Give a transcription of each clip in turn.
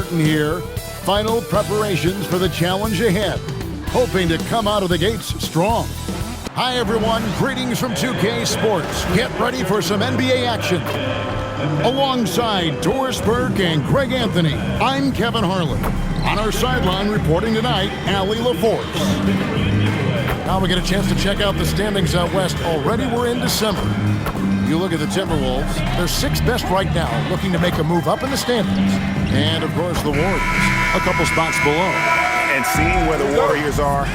Martin here. Final preparations for the challenge ahead. Hoping to come out of the gates strong. Hi everyone, greetings from 2K Sports. Get ready for some NBA action. Alongside Doris Burke and Greg Anthony, I'm Kevin Harlan. On our sideline reporting tonight, Allie LaForce. Now we get a chance to check out the standings out west. Already we're in December. You look at the Timberwolves, they're sixth best right now, looking to make a move up in the standings. And of course the Warriors, a couple spots below. And seeing where the Warriors are,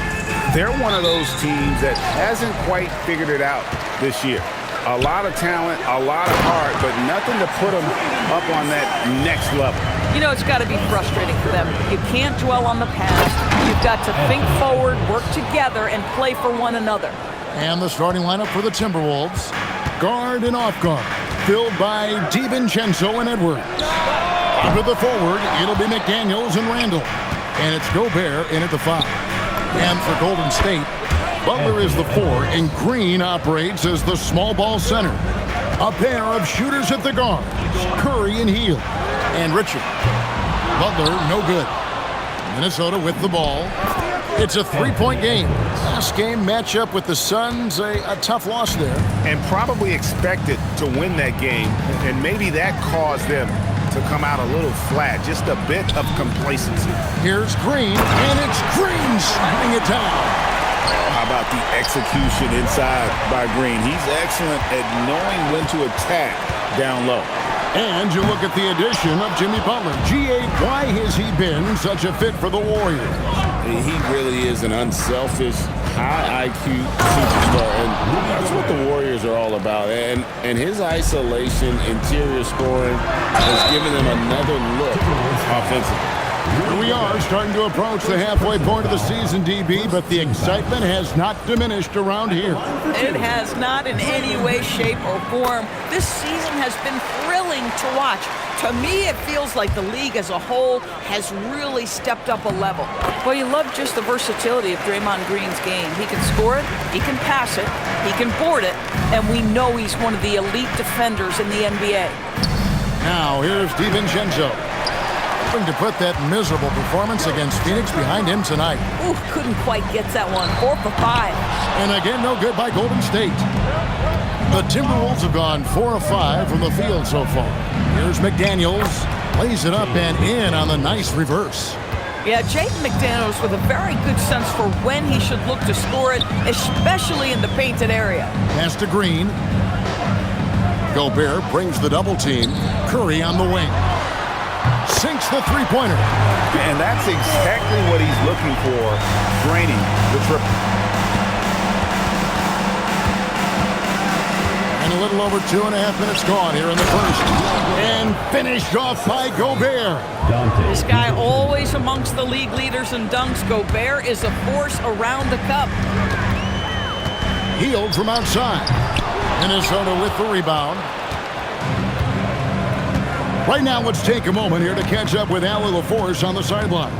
they're one of those teams that hasn't quite figured it out this year. A lot of talent, a lot of heart, but nothing to put them up on that next level. You know, it's got to be frustrating for them. You can't dwell on the past. You've got to think forward, work together, and play for one another. And the starting lineup for the Timberwolves, guard and off guard, filled by DiVincenzo and Edwards. Under the forward, it'll be McDaniels and Randall. And it's Gobert in at the 5. And for Golden State, Butler is the 4, and Green operates as the small ball center. A pair of shooters at the guards, Curry and Hield. And Richard. Butler, no good. Minnesota with the ball. It's a three-point game. Last game matchup with the Suns, a tough loss there. And probably expected to win that game, and maybe that caused them to come out a little flat, just a bit of complacency. Here's Green, and it's Green shooting it down. How about the execution inside by Green? He's excellent at knowing when to attack down low. And you look at the addition of Jimmy Butler. G.A., why has he been such a fit for the Warriors? He really is an unselfish, high IQ superstar, and that's what the Warriors are all about. And his isolation, interior scoring has given them another look offensively. Here we are, starting to approach the halfway point of the season, DB, but the excitement has not diminished around here. It has not in any way, shape, or form. This season has been thrilling to watch. To me, it feels like the league as a whole has really stepped up a level. Well, you love just the versatility of Draymond Green's game. He can score it, he can pass it, he can board it, and we know he's one of the elite defenders in the NBA. Now, here's DiVincenzo. Hoping to put that miserable performance against Phoenix behind him tonight. Ooh, couldn't quite get that one. 4 for 5. And again, no good by Golden State. The Timberwolves have gone 4 of 5 from the field so far. Here's McDaniels. Lays it up and in on the nice reverse. Yeah, Jaden McDaniels with a very good sense for when he should look to score it, especially in the painted area. Pass to Green. Gobert brings the double team. Curry on the wing. Sinks the three-pointer. And that's exactly what he's looking for, draining the triple. And a little over 2.5 minutes gone here in the first. And finished off by Gobert. This guy always amongst the league leaders in dunks. Gobert is a force around the cup. Hield from outside. Minnesota with the rebound. Right now, let's take a moment here to catch up with Allie LaForce on the sidelines.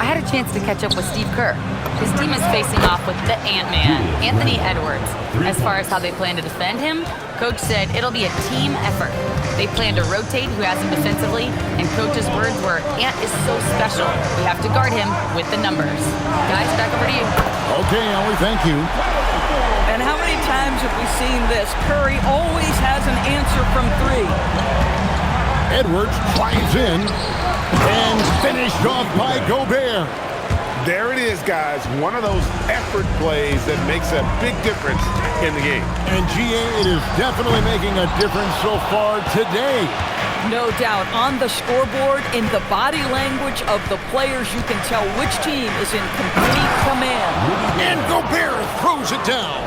I had a chance to catch up with Steve Kerr. His team is facing off with the Ant-Man, Anthony Edwards. As far as how they plan to defend him, Coach said it'll be a team effort. They plan to rotate who has him defensively, and Coach's words were, Ant is so special. We have to guard him with the numbers. Guys, back over to you. Okay, Allie, thank you. And how many times have we seen this? Curry always has an answer from 3. Edwards drives in and finished off by Gobert. There it is, guys. One of those effort plays that makes a big difference in the game. And GA, it is definitely making a difference so far today. No doubt. On the scoreboard, in the body language of the players, you can tell which team is in complete command. And Gobert throws it down.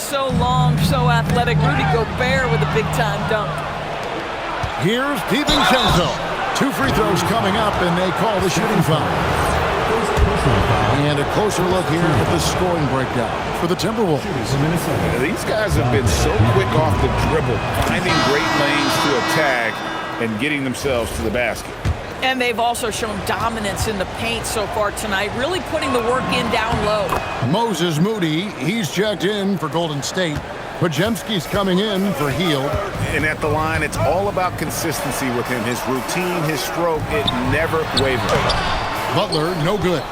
So long, so athletic. Rudy Gobert with a big-time dunk. Here's DiVincenzo. 2 free throws coming up, and they call the shooting foul. And a closer look here at the scoring breakdown for the Timberwolves. These guys have been so quick off the dribble, finding great lanes to attack and getting themselves to the basket. And they've also shown dominance in the paint so far tonight, really putting the work in down low. Moses Moody, he's checked in for Golden State. Pajemski's coming in for Hield. And at the line, it's all about consistency with him. His routine, his stroke, it never wavers. Butler, no good.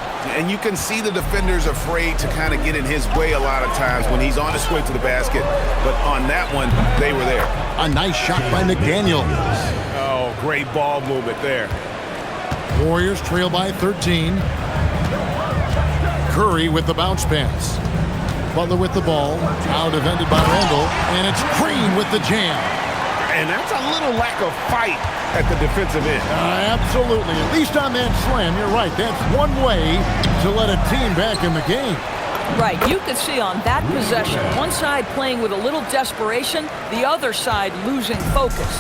And you can see the defenders afraid to kind of get in his way a lot of times when he's on his way to the basket. But on that one, they were there. A nice shot by McDaniel. Oh, great ball movement there. Warriors trail by 13. Curry with the bounce pass. Butler with the ball. Now defended by Randall. And it's Green with the jam. And that's a little lack of fight at the defensive end. Absolutely. At least on that slam, you're right. That's one way to let a team back in the game. Right, you could see on that possession, one side playing with a little desperation, the other side losing focus.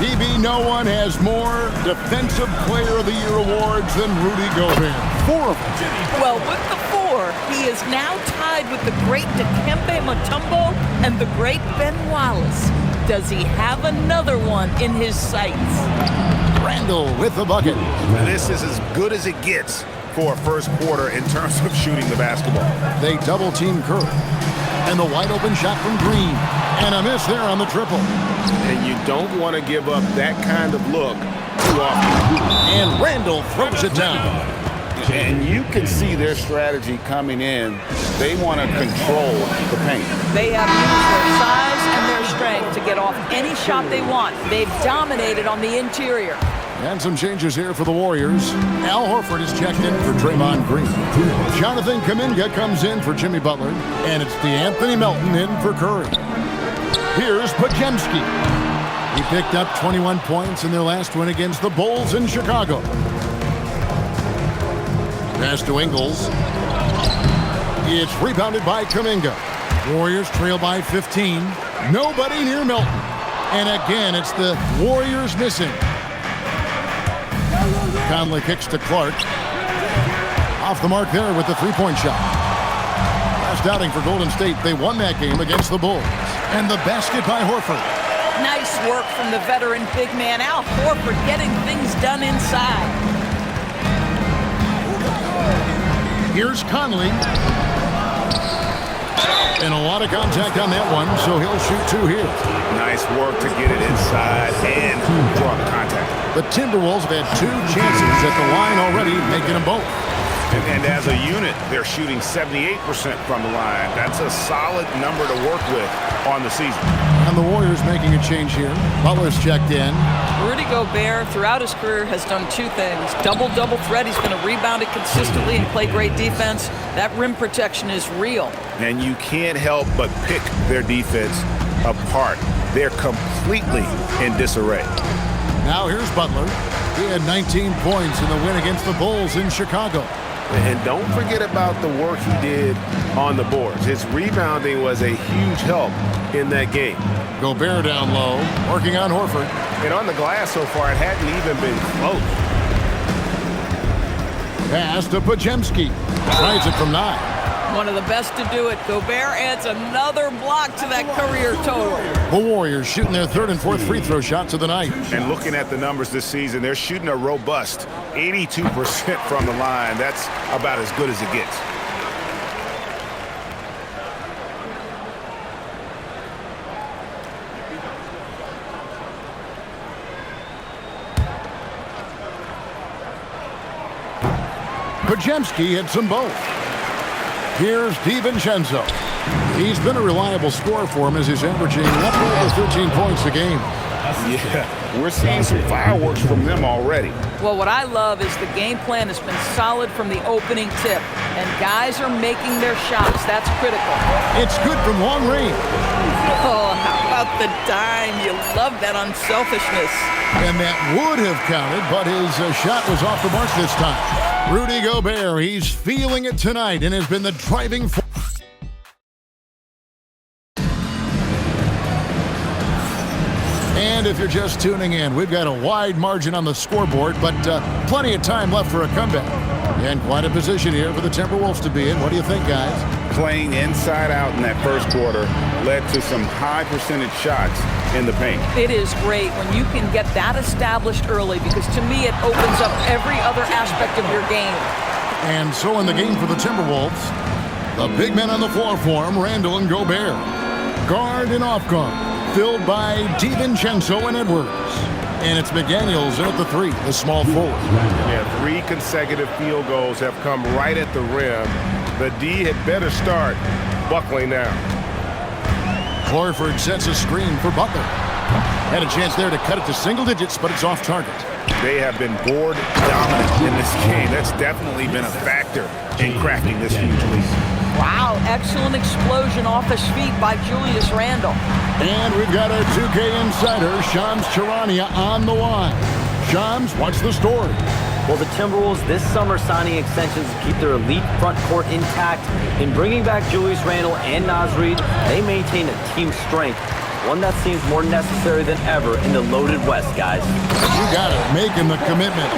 DB, no one has more Defensive Player of the Year awards than Rudy Gobert. 4 of them. Well, with the 4, he is now tied with the great Dikembe Mutombo and the great Ben Wallace. Does he have another one in his sights? Randall with the bucket. This is as good as it gets for a first quarter in terms of shooting the basketball. They double-team Curry. And the wide-open shot from Green. And a miss there on the triple. And you don't want to give up that kind of look too often. And Randall throws it down. And you can see their strategy coming in. They want to control the paint. They have used their size and their strength to get off any shot they want. They've dominated on the interior. And some changes here for the Warriors. Al Horford is checked in for Draymond Green. Jonathan Kuminga comes in for Jimmy Butler. And it's DeAnthony Melton in for Curry. Here's Pajemski. He picked up 21 points in their last win against the Bulls in Chicago. Pass to Ingles. It's rebounded by Kuminga. Warriors trail by 15. Nobody near Melton. And again, it's the Warriors missing. Conley kicks to Clark. Off the mark there with the three-point shot. Last outing for Golden State, they won that game against the Bulls. And the basket by Horford. Nice work from the veteran big man, Al Horford, getting things done inside. Here's Conley. And a lot of contact on that one, so he'll shoot 2 here. Nice work to get it inside and draw the contact. The Timberwolves have had 2 chances at the line already, making them both. And as a unit, they're shooting 78% from the line. That's a solid number to work with on the season. And the Warriors making a change here. Butler's checked in. Rudy Gobert, throughout his career, has done 2 things. Double threat. He's going to rebound it consistently and play great defense. That rim protection is real. And you can't help but pick their defense apart. They're completely in disarray. Now here's Butler. He had 19 points in the win against the Bulls in Chicago. And don't forget about the work he did on the boards. His rebounding was a huge help in that game. Gobert down low, working on Horford. And on the glass so far, it hadn't even been close. Pass to Pajemski. Tries it from 9. One of the best to do it. Gobert adds another block to that career total. The Warriors shooting their 3rd and 4th free throw shots of the night. And looking at the numbers this season, they're shooting a robust 82% from the line. That's about as good as it gets. Pajemski hits them both. Here's DiVincenzo. He's been a reliable scorer for him as he's averaging up over 13 points a game. Yeah, we're seeing some fireworks from them already. Well, what I love is the game plan has been solid from the opening tip, and guys are making their shots. That's critical. It's good from long range. Oh, how about the dime? You love that unselfishness. And that would have counted, but his shot was off the mark this time. Rudy Gobert, he's feeling it tonight and has been the driving force. And if you're just tuning in, we've got a wide margin on the scoreboard, but plenty of time left for a comeback. And quite a position here for the Timberwolves to be in. What do you think, guys? Playing inside out in that first quarter led to some high percentage shots in the paint. It is great when you can get that established early because to me it opens up every other aspect of your game. And so in the game for the Timberwolves, the big men on the floor for him, Randall and Gobert. Guard and off guard, filled by DiVincenzo and Edwards. And it's McDaniels in at the 3, the small forward. Yeah, 3 consecutive field goals have come right at the rim. The D had better start buckling down. Horford sets a screen for Butler. Had a chance there to cut it to single digits, but it's off target. They have been board dominant in this game. That's definitely been a factor in cracking this huge lead. Wow, excellent explosion off his feet by Julius Randle. And we've got our 2K insider, Shams Charania, on the line. Shams, what's the story? Well, the Timberwolves this summer signing extensions to keep their elite front court intact. In bringing back Julius Randle and Naz Reid, they maintain a team strength, one that seems more necessary than ever in the loaded West, guys. You got it, making the commitment.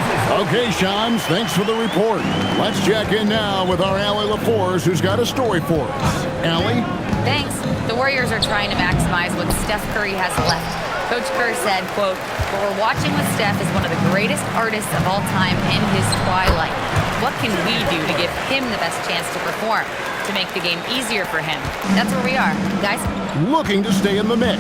Okay, Shams, thanks for the report. Let's check in now with our Allie LaForce, who's got a story for us. Allie? Thanks. The Warriors are trying to maximize what Steph Curry has left. Coach Kerr said, quote, "What we're watching with Steph is one of the greatest artists of all time in his twilight. What can we do to give him the best chance to perform, to make the game easier for him?" That's where we are, guys. Looking to stay in the mix.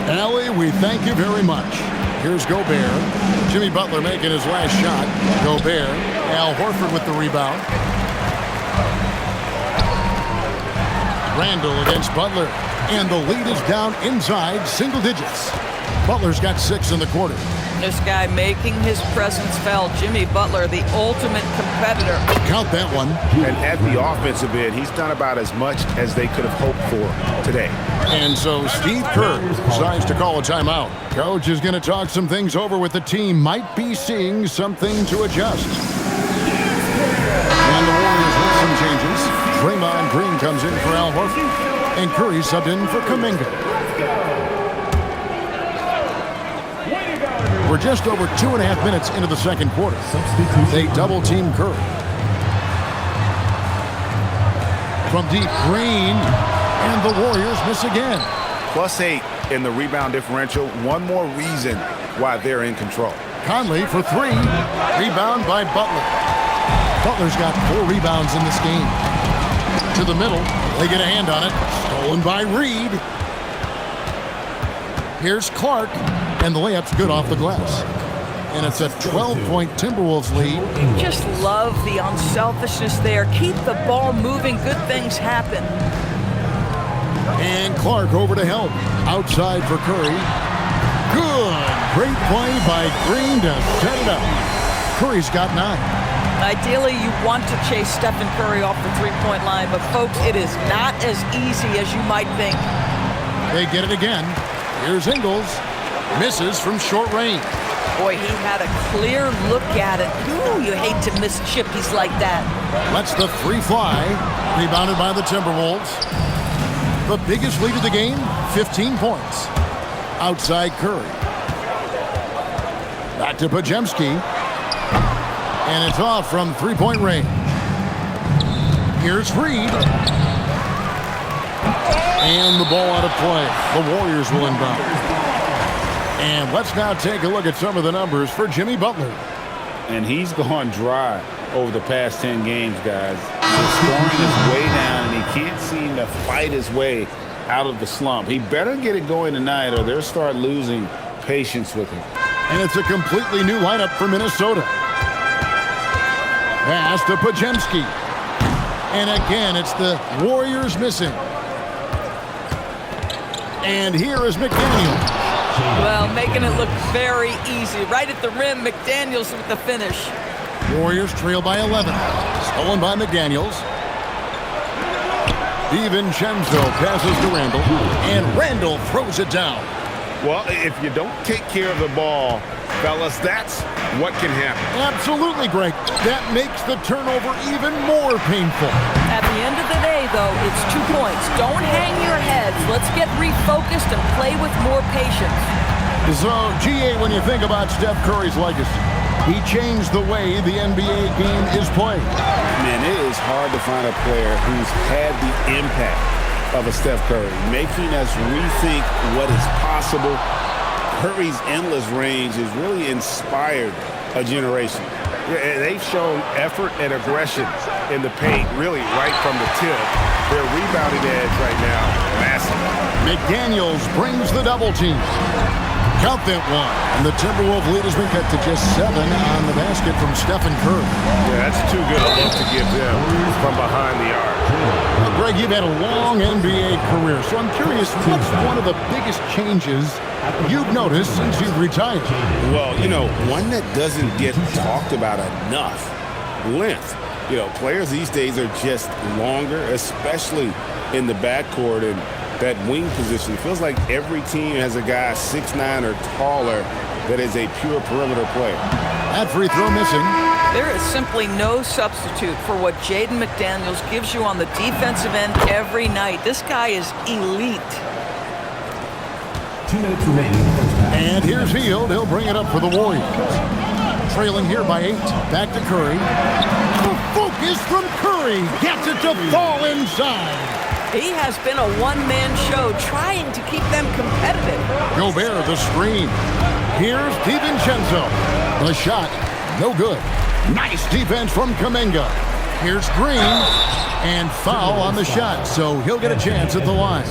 Allie, we thank you very much. Here's Gobert. Jimmy Butler making his last shot. Gobert. Al Horford with the rebound. Randle against Butler. And the lead is down inside single digits. Butler's got 6 in the quarter. This guy making his presence felt. Jimmy Butler, the ultimate competitor. Count that one. And at the offensive end, he's done about as much as they could have hoped for today. And so Steve Kerr decides to call a timeout. Coach is going to talk some things over with the team. Might be seeing something to adjust. And the Warriors with some changes. Draymond Green comes in for Al Horford. And Curry subbed in for Kuminga. We're just over 2.5 minutes into the second quarter. They double-team Curry. From deep, Green, and the Warriors miss again. +8 in the rebound differential. One more reason why they're in control. Conley for 3. Rebound by Butler. Butler's got 4 rebounds in this game. To the middle. They get a hand on it. Stolen by Reed. Here's Clark. And the layup's good off the glass. And it's a 12-point Timberwolves lead. Just love the unselfishness there. Keep the ball moving. Good things happen. And Clark over to help. Outside for Curry. Good. Great play by Green to set it up. Curry's got 9. Ideally, you want to chase Stephen Curry off the three-point line, but folks, it is not as easy as you might think. They get it again. Here's Ingles. Misses from short range. Boy, he had a clear look at it. Ooh, you hate to miss chippies like that. Lets the free fly. Rebounded by the Timberwolves. The biggest lead of the game, 15 points. Outside Curry. Back to Podziemski. And it's off from three-point range. Here's Reed. And the ball out of play. The Warriors will inbound. And let's now take a look at some of the numbers for Jimmy Butler. And he's gone dry over the past 10 games, guys. His scoring is way down, and he can't seem to fight his way out of the slump. He better get it going tonight, or they'll start losing patience with him. And it's a completely new lineup for Minnesota. Pass to Podziemski. And again, it's the Warriors missing. And here is McDaniels. Well, making it look very easy. Right at the rim, McDaniels with the finish. Warriors trail by 11. Stolen by McDaniels. DiVincenzo passes to Randle. And Randle throws it down. Well, if you don't take care of the ball, fellas, that's what can happen. Absolutely, Greg. That makes the turnover even more painful. At the end of the day, though, it's 2 points. Don't hang your heads. Let's get refocused and play with more patience. So, GA, when you think about Steph Curry's legacy, he changed the way the NBA game is played. Man, it is hard to find a player who's had the impact of a Steph Curry, making us rethink what is possible. Curry's endless range has really inspired a generation. Yeah, they've shown effort and aggression in the paint, really right from the tip. Their rebounding edge right now, massive. McDaniels brings the double team. Count that one. And the Timberwolves lead has been cut to just 7 on the basket from Stephen Curry. Yeah, that's too good a look to give them from behind the arc. Well, Greg, you've had a long NBA career, so I'm curious, what's one of the biggest changes you've noticed since you've retired? Well, one that doesn't get talked about enough, length. Players these days are just longer, especially in the backcourt and that wing position. It feels like every team has a guy 6'9" or taller that is a pure perimeter player. That free throw missing. There is simply no substitute for what Jaden McDaniels gives you on the defensive end every night. This guy is elite. 2 minutes remaining. And here's Hield. He'll bring it up for the Warriors. Trailing here by 8. Back to Curry. The focus from Curry. Gets it to fall inside. He has been a one-man show trying to keep them competitive. Gobert, the screen. Here's DiVincenzo. The shot, no good. Nice defense from Kuminga. Here's Green. And foul on the shot, so he'll get a chance at the line.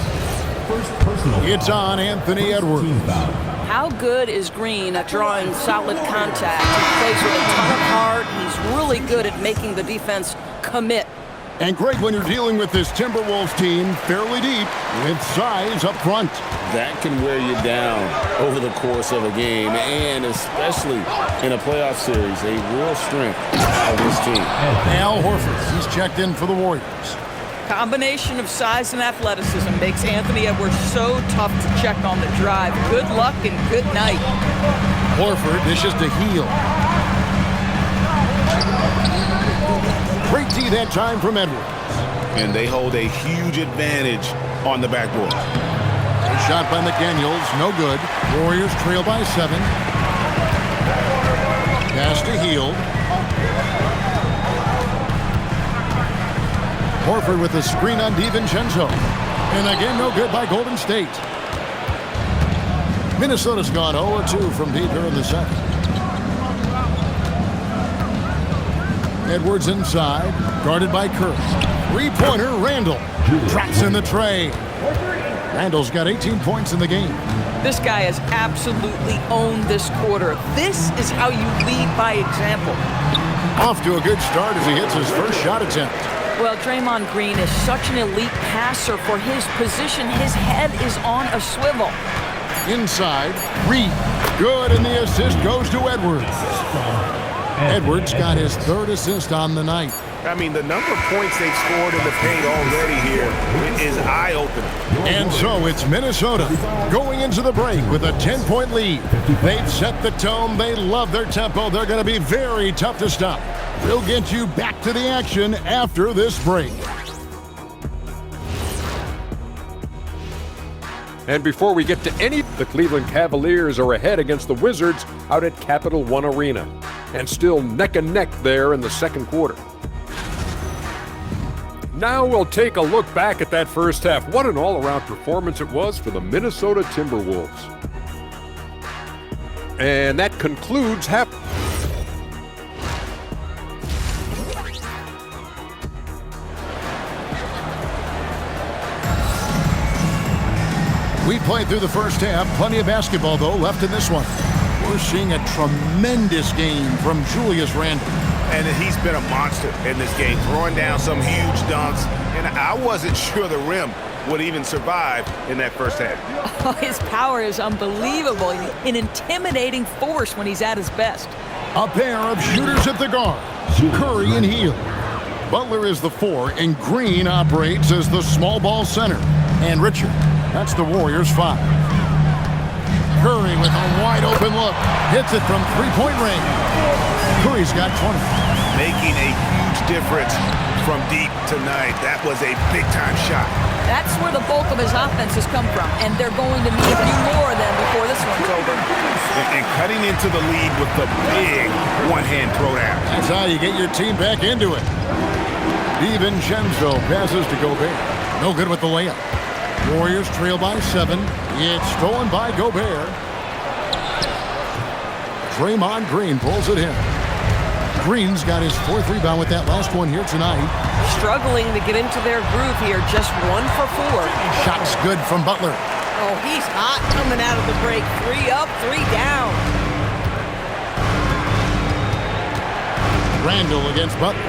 It's on Anthony Edwards. How good is Green at drawing solid contact? He plays with a ton of heart. He's really good at making the defense commit. And Greg, when you're dealing with this Timberwolves team fairly deep with size up front. That can wear you down over the course of a game, and especially in a playoff series, a real strength of this team. Al Horford, he's checked in for the Warriors. Combination of size and athleticism makes Anthony Edwards so tough to check on the drive. Good luck and good night. Horford dishes to Hield. Great D that time from Edwards. And they hold a huge advantage on the backboard. A shot by McDaniels, no good. Warriors trail by 7. Pass to Hield. Horford with the screen on DiVincenzo. And again, no good by Golden State. Minnesota's gone 0-2 from deep here in the second. Edwards inside, guarded by Curry. Three-pointer, Randall. Drops in the tray. Randall's got 18 points in the game. This guy has absolutely owned this quarter. This is how you lead by example. Off to a good start as he hits his first shot attempt. Well, Draymond Green is such an elite passer for his position. His head is on a swivel. Inside, Reed. Good, and the assist goes to Edwards. Edwards got his 3rd assist on the night. I mean, the number of points they've scored in the paint already here is eye-opening. And so it's Minnesota going into the break with a 10-point lead. They've set the tone. They love their tempo. They're going to be very tough to stop. We'll get you back to the action after this break. And before we get to the Cleveland Cavaliers are ahead against the Wizards out at Capital One Arena, and still neck and neck there in the second quarter. Now we'll take a look back at that first half. What an all-around performance it was for the Minnesota Timberwolves. And that concludes half. We played through the first half. Plenty of basketball, though, left in this one. We're seeing a tremendous game from Julius Randle. And he's been a monster in this game, throwing down some huge dunks. And I wasn't sure the rim would even survive in that first half. Oh, his power is unbelievable. An intimidating force when he's at his best. A pair of shooters at the guard. Curry and Hield. Butler is the 4, and Green operates as the small ball center. And Richard, that's the Warriors' 5. Curry with a wide open look. Hits it from three-point range. Curry's got 20. Making a huge difference from deep tonight. That was a big-time shot. That's where the bulk of his offense has come from, and they're going to need a few more of them before this one's over. And cutting into the lead with the big one-hand throwdown. That's how you get your team back into it. DiVincenzo passes to Gobert. No good with the layup. Warriors trail by 7. It's stolen by Gobert. Draymond Green pulls it in. Green's got his 4th rebound with that last one here tonight. Struggling to get into their groove here, just 1 for 4. Shot's good from Butler. Oh, he's hot coming out of the break. 3 up, 3 down. Randall against Butler.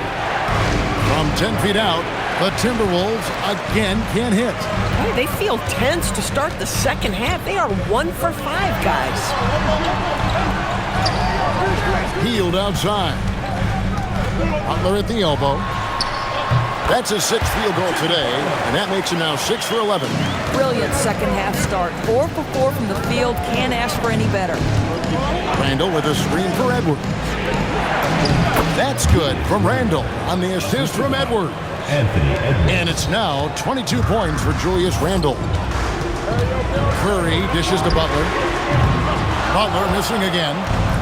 From 10 feet out, the Timberwolves again can't hit. Boy, they feel tense to start the second half. They are 1 for 5, guys. Healed outside. Butler at the elbow. That's his 6th field goal today, and that makes him now 6 for 11. Brilliant second half start. 4 for 4 from the field. Can't ask for any better. Randall with a screen for Edwards. That's good from Randall on the assist from Edwards. And it's now 22 points for Julius Randle. Curry dishes to Butler. Butler missing again.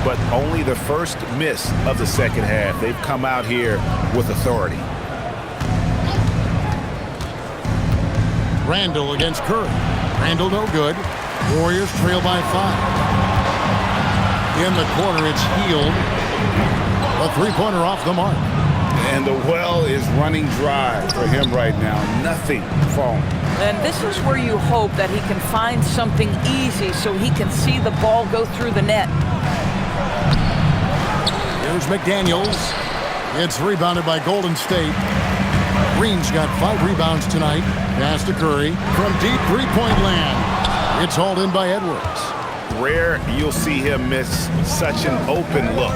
But only the first miss of the second half. They've come out here with authority. Randall against Curry. Randall no good. Warriors trail by 5. In the corner, it's Healed. A 3-pointer off the mark. And the well is running dry for him right now. Nothing falling. And this is where you hope that he can find something easy so he can see the ball go through the net. Here's McDaniels. It's rebounded by Golden State. Green's got 5 rebounds tonight. Pass to Curry from deep 3-point land. It's hauled in by Edwards. Rare you'll see him miss such an open look.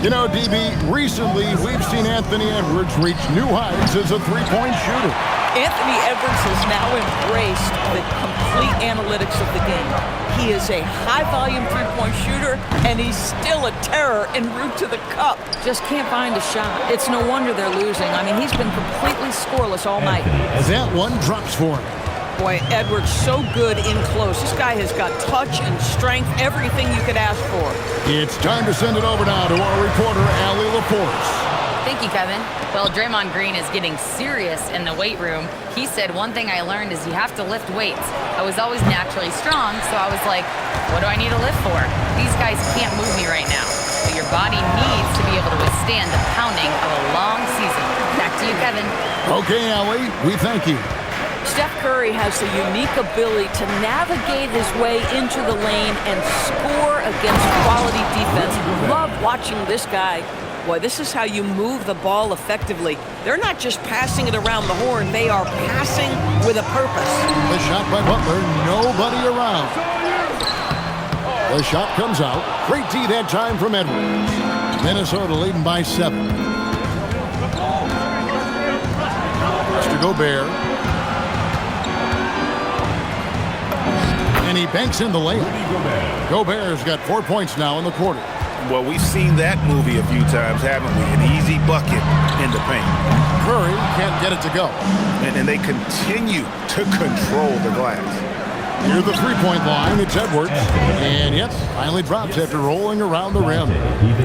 You know, DB, recently we've seen Anthony Edwards reach new heights as a 3-point shooter. Anthony Edwards has now embraced the complete analytics of the game. He is a high-volume three-point shooter, and he's still a terror en route to the cup. Just can't find a shot. It's no wonder they're losing. I mean, he's been completely scoreless all night. That one drops for him. Boy, Edwards so good in close. This guy has got touch and strength, everything you could ask for. It's time to send it over now to our reporter, Allie LaForce. Thank you, Kevin. Well, Draymond Green is getting serious in the weight room. He said, one thing I learned is you have to lift weights. I was always naturally strong, so I was like, what do I need to lift for? These guys can't move me right now. But your body needs to be able to withstand the pounding of a long season. Back to you, Kevin. Okay, Allie, we thank you. Steph Curry has the unique ability to navigate his way into the lane and score against quality defense. Love watching this guy. Boy, this is how you move the ball effectively. They're not just passing it around the horn. They are passing with a purpose. The shot by Butler, nobody around. The shot comes out. Great D that time from Edwards. Minnesota leading by 7. Mr. Gobert. And he banks in the layup. Gobert's got 4 points now in the quarter. Well, we've seen that movie a few times, haven't we? An easy bucket in the paint. Curry can't get it to go. And they continue to control the glass. Near the 3-point line, it's Edwards. And yes, finally drops after rolling around the rim.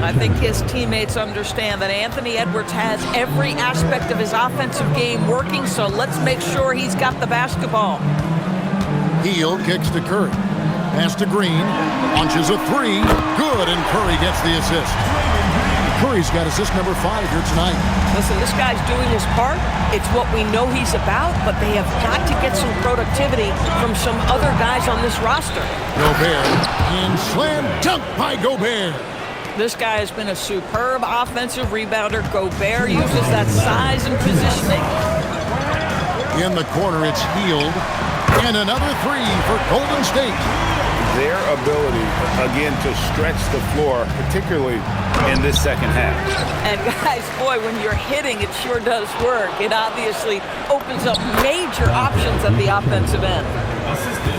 I think his teammates understand that Anthony Edwards has every aspect of his offensive game working, so let's make sure he's got the basketball. Hield kicks to Curry. Pass to Green. Launches a 3. Good, and Curry gets the assist. Curry's got assist number 5 here tonight. Listen, this guy's doing his part. It's what we know he's about, but they have got to get some productivity from some other guys on this roster. Gobert, and slam dunk by Gobert. This guy has been a superb offensive rebounder. Gobert uses that size and positioning. In the corner, it's Hield. And another 3 for Golden State. Their ability, again, to stretch the floor, particularly in this second half. And guys, boy, when you're hitting, it sure does work. It obviously opens up major options at the offensive end.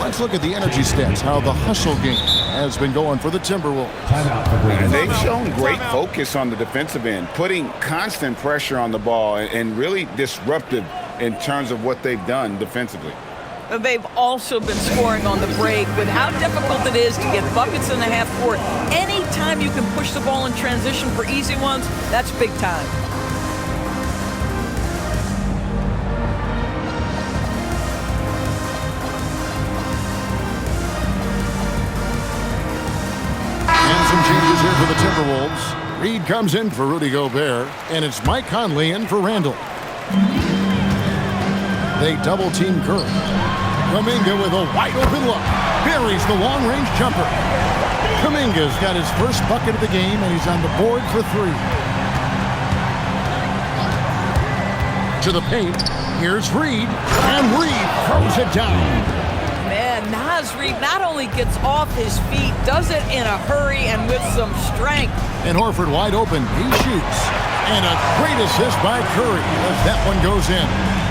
Let's look at the energy stats, how the hustle game has been going for the Timberwolves. And they've shown great focus on the defensive end, putting constant pressure on the ball and really disruptive in terms of what they've done defensively. They've also been scoring on the break with how difficult it is to get buckets in the half court. Anytime you can push the ball in transition for easy ones, that's big time. And some changes here for the Timberwolves. Reed comes in for Rudy Gobert, and it's Mike Conley in for Randall. They double-team Curry. Kuminga with a wide-open look. Buries the long-range jumper. Kuminga's got his first bucket of the game, and he's on the board for 3. To the paint. Here's Reed, and Reed throws it down. Man, Naz Reed not only gets off his feet, does it in a hurry and with some strength. And Horford wide open. He shoots. And a great assist by Curry as that one goes in.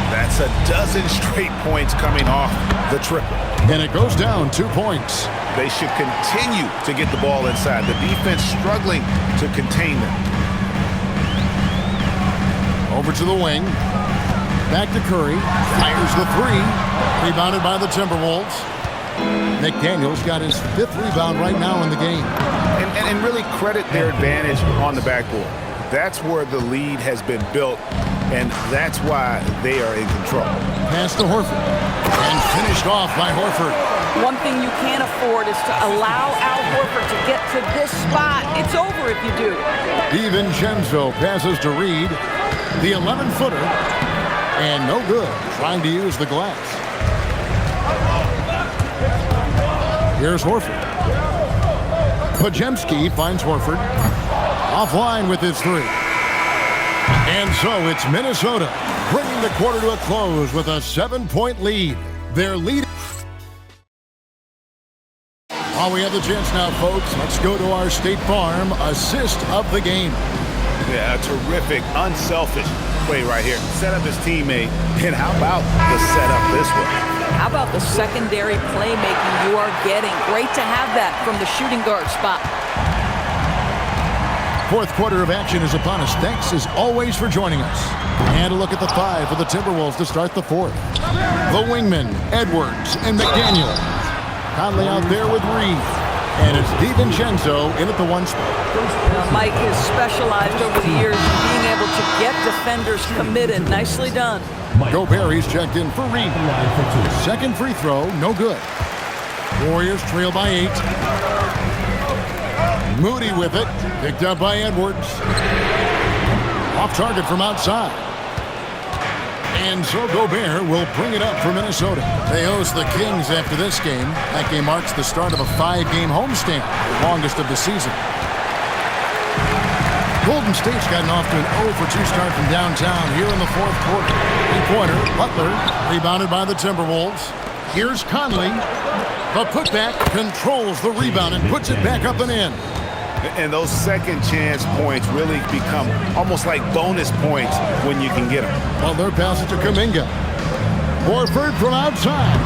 That's a dozen straight points coming off the triple. And it goes down 2 points. They should continue to get the ball inside. The defense struggling to contain them. Over to the wing. Back to Curry. Fires the 3. Rebounded by the Timberwolves. McDaniels got his 5th rebound right now in the game. And really credit their advantage on the backboard. That's where the lead has been built, and that's why they are in control. Pass to Horford. And finished off by Horford. One thing you can't afford is to allow Al Horford to get to this spot. It's over if you do. DiVincenzo passes to Reed. The 11-footer. And no good. Trying to use the glass. Here's Horford. Podziemski finds Horford. Offline with his 3. And so it's Minnesota bringing the quarter to a close with a 7-point lead. Their lead. While we have the chance now, folks, let's go to our State Farm assist of the game. Yeah, a terrific, unselfish play right here. Set up his teammate, and how about the setup this way? How about the secondary playmaking you are getting? Great to have that from the shooting guard spot. 4th quarter of action is upon us. Thanks as always for joining us. And a look at the 5 for the Timberwolves to start the 4th. The wingmen, Edwards and McDaniel. Conley out there with Reed. And it's DiVincenzo in at the 1 spot. Now, Mike has specialized over the years in being able to get defenders committed. Nicely done. Gobert, he's checked in for Reed. 2nd free throw, no good. Warriors trail by 8. Moody with it. Picked up by Edwards. Off target from outside. And so Gobert will bring it up for Minnesota. They host the Kings after this game. That game marks the start of a 5-game homestand, the longest of the season. Golden State's gotten off to an 0-for-2 start from downtown here in the 4th quarter. 3-pointer, Butler, rebounded by the Timberwolves. Here's Conley. The putback controls the rebound and puts it back up and in. And those second chance points really become almost like bonus points when you can get them. Well, they're passing to Kuminga. Horford from outside.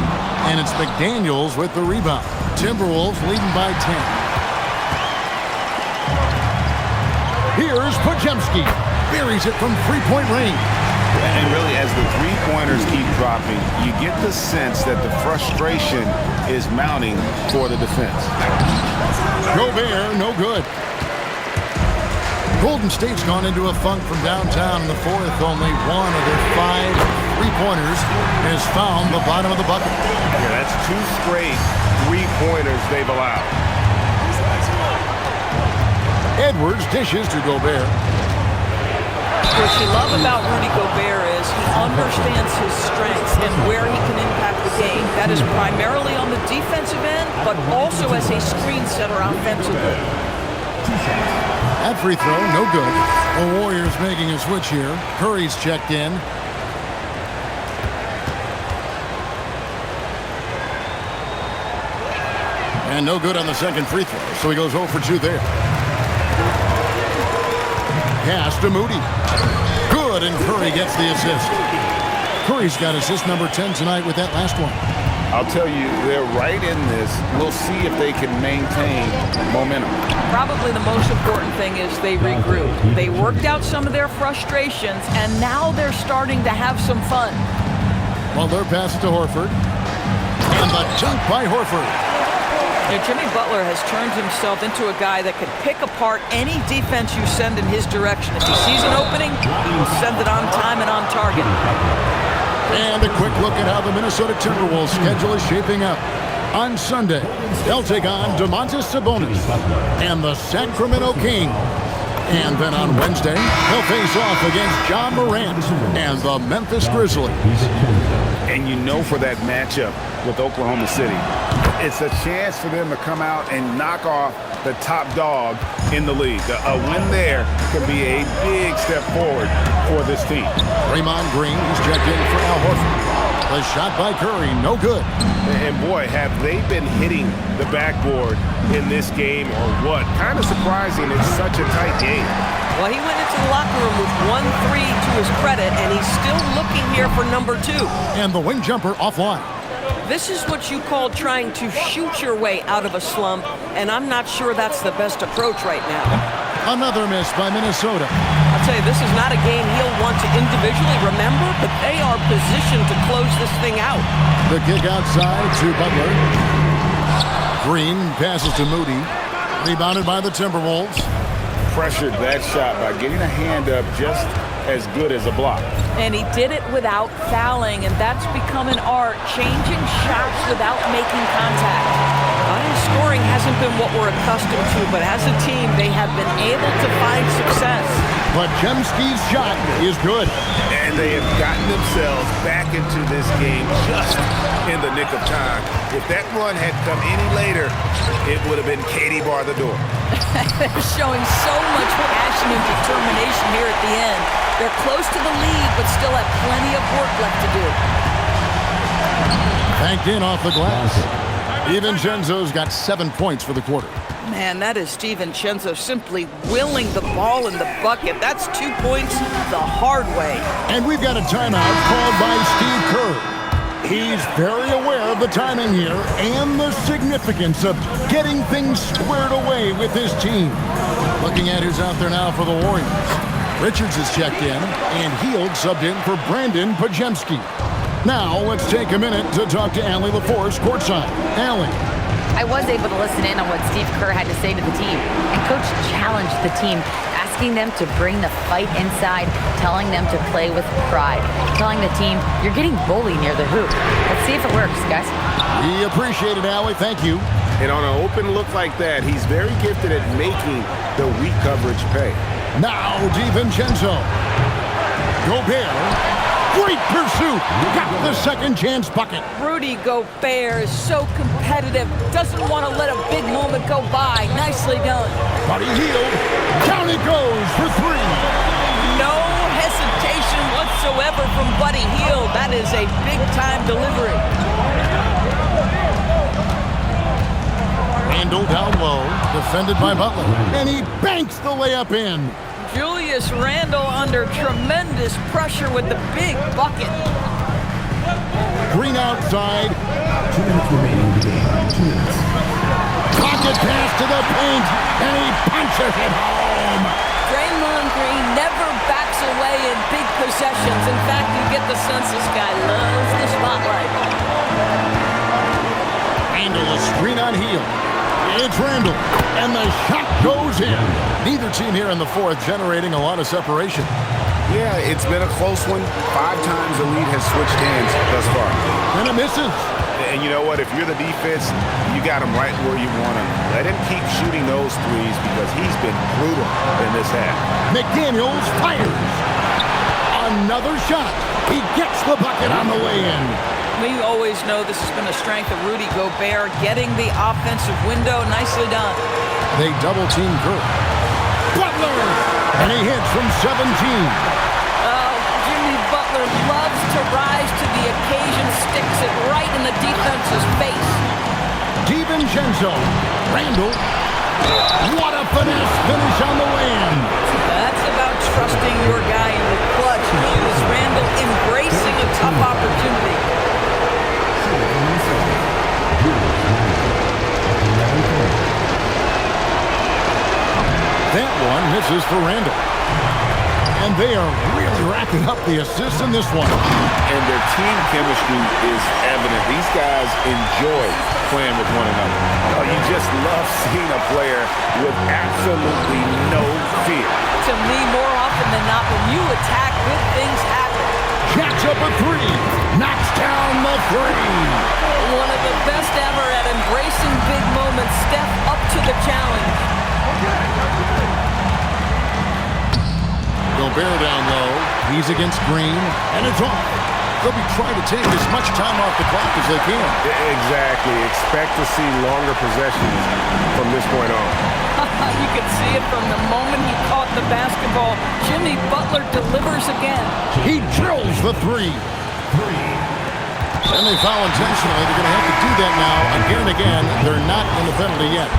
And it's McDaniels with the rebound. Timberwolves leading by 10. Here's Podziemski. Buries it from 3-point range. And really, as the 3-pointers keep dropping, you get the sense that the frustration is mounting for the defense. Gobert, no good. Golden State's gone into a funk from downtown in the 4th. Only one of their 5 3-pointers has found the bottom of the bucket. Yeah, that's 2 straight 3-pointers they've allowed. Edwards dishes to Gobert. What you love about Rudy Gobert is he understands his strengths and where he can impact the game. That is primarily on the defensive end, but also as a screen setter offensively. That free throw, no good. The Warriors making a switch here. Curry's checked in. And no good on the 2nd free throw, so he goes 0 for 2 there. Pass to Moody. Good, and Curry gets the assist. Curry's got assist number 10 tonight with that last one. I'll tell you, they're right in this. We'll see if they can maintain momentum. Probably the most important thing is they regroup. They worked out some of their frustrations, and now they're starting to have some fun. Well, they're passing to Horford. And the dunk by Horford. You know, Jimmy Butler has turned himself into a guy that can pick apart any defense you send in his direction. If he sees an opening, he will send it on time and on target. And a quick look at how the Minnesota Timberwolves schedule is shaping up. On Sunday, they'll take on Domantas Sabonis and the Sacramento Kings. And then on Wednesday, he'll face off against John Morant and the Memphis Grizzlies. And you know, for that matchup with Oklahoma City, it's a chance for them to come out and knock off the top dog in the league. A win there could be a big step forward for this team. Draymond Green, he's checked in for Al Horford. The shot by Curry, no good. And boy, have they been hitting the backboard in this game or what? Kind of surprising, it's such a tight game. Well, he went into the locker room with 1-3 to his credit, and he's still looking here for number 2. And the wing jumper offline. This is what you call trying to shoot your way out of a slump, and I'm not sure that's the best approach right now. Another miss by Minnesota. I'll tell you, this is not a game he'll want to individually remember, but they are positioned to close this thing out. The kick outside to Butler. Green passes to Moody. Rebounded by the Timberwolves. Pressured that shot by getting a hand up just as good as a block. And he did it without fouling, and that's become an art, changing shots without making contact. His scoring hasn't been what we're accustomed to, but as a team, they have been able to find success. But Jemski's shot is good. And they have gotten themselves back into this game just in the nick of time. If that run had come any later, it would have been Katie bar the door. They're showing so much passion and determination here at the end. They're close to the lead, but still have plenty of work left to do. Banked in off the glass. DiVincenzo's got 7 points for the quarter. Man, that is DiVincenzo simply willing the ball in the bucket. That's 2 points the hard way. And we've got a timeout called by Steve Kerr. He's very aware of the timing here and the significance of getting things squared away with his team. Looking at who's out there now for the Warriors. Richards is checked in, and Hield subbed in for Brandon Pajemski. Now, let's take a minute to talk to Allie LaForce courtside. Allie. I was able to listen in on what Steve Kerr had to say to the team, and Coach challenged the team, asking them to bring the fight inside, telling them to play with pride, telling the team, you're getting bullied near the hoop. Let's see if it works, guys. We appreciate it, Allie. Thank you. And on an open look like that, he's very gifted at making the weak coverage pay. Now, DiVincenzo. Gobert. Great pursuit. Got the second chance bucket. Rudy Gobert is so competitive. Doesn't want to let a big moment go by. Nicely done. Buddy Hield. Down it goes for 3. No hesitation whatsoever from Buddy Hield. That is a big-time delivery. Randall down low, defended by Butler. And he banks the layup in. Julius Randle under tremendous pressure with the big bucket. Green outside. 2 minutes remaining in the game. 2 minutes. Pocket pass to the paint, and he punches it home. Draymond Green never backs away in big possessions. In fact, you get the sense this guy loves the spotlight. Randle a screen on Hield. It's Randle, and the shot goes in. Neither team here in the fourth generating a lot of separation. Yeah, it's been a close one. 5 times the lead has switched hands thus far. And it misses. And you know what? If you're the defense, you got him right where you want him. Let him keep shooting those threes because he's been brutal in this half. McDaniels fires. Another shot. He gets the bucket on the way in. We always know this has been a strength of Rudy Gobert, getting the offensive window. Nicely done. They double-team Kerr. Butler! And he hits from 17. Oh, Jimmy Butler loves to rise to the occasion, sticks it right in the defense's face. DiVincenzo. Randle. What a finesse finish on the way in. That's about trusting your guy in the clutch. Julius Randle embracing a tough opportunity. That one misses for Randle. And they are really racking up the assists in this one. And their team chemistry is evident. These guys enjoy playing with one another. Oh, you just love seeing a player with absolutely no fear. To me, more often than not, when you attack, good things happen. Jacks up a 3. Knocks down the 3. One of the best ever at embracing big moments. Step up to the challenge. Gobert down low. He's against Green, and it's off. They'll be trying to take as much time off the clock as they can. Exactly. Expect to see longer possessions from this point on. You can see it from the moment he caught the basketball. Jimmy Butler delivers again. He drills the three. And they foul intentionally. They're going to have to do that now again and again. They're not in the penalty yet.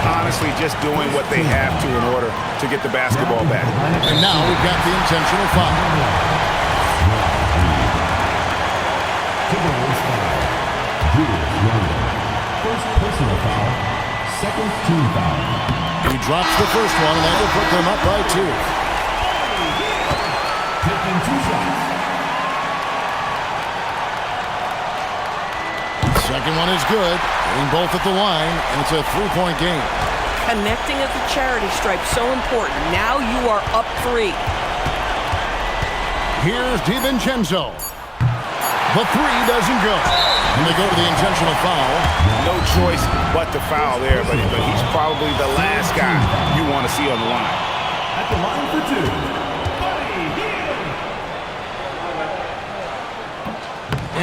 Honestly, just doing what they have to in order to get the basketball back. And now we've got the intentional foul. Timberwolves foul. Julius Randle. First personal foul. Second team foul. He drops the first one, and that will put them up by 2. Taking 2 shots. Second one is good. Getting both at the line, and it's a 3-point game. Connecting at the charity stripe, so important. Now you are up 3. Here's DiVincenzo. The 3 doesn't go. And they go to the intentional foul. No choice but to foul there, but he's probably the last guy you want to see on the line. At the line for 2. Buddy Hield.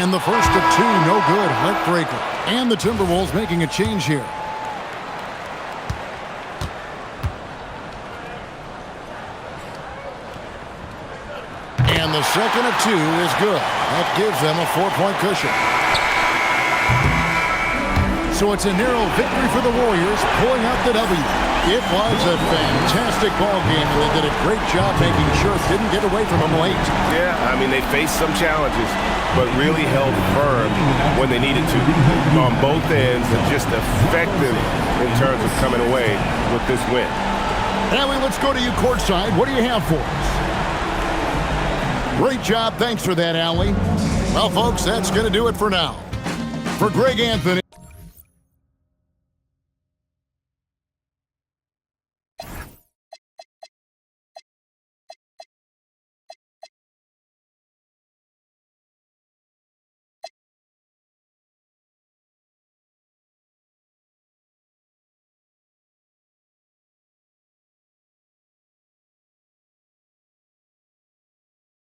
And the first of 2, no good. Heartbreaker. And the Timberwolves making a change here. And the second of 2 is good. That gives them a 4-point cushion. So it's a narrow victory for the Warriors, pulling out the W. It was a fantastic ball game, and they did a great job making sure it didn't get away from them late. Yeah, I mean, they faced some challenges, but really held firm when they needed to on both ends and just effective in terms of coming away with this win. Allie, let's go to you courtside. What do you have for us? Great job. Thanks for that, Allie. Well, folks, that's going to do it for now. For Greg Anthony.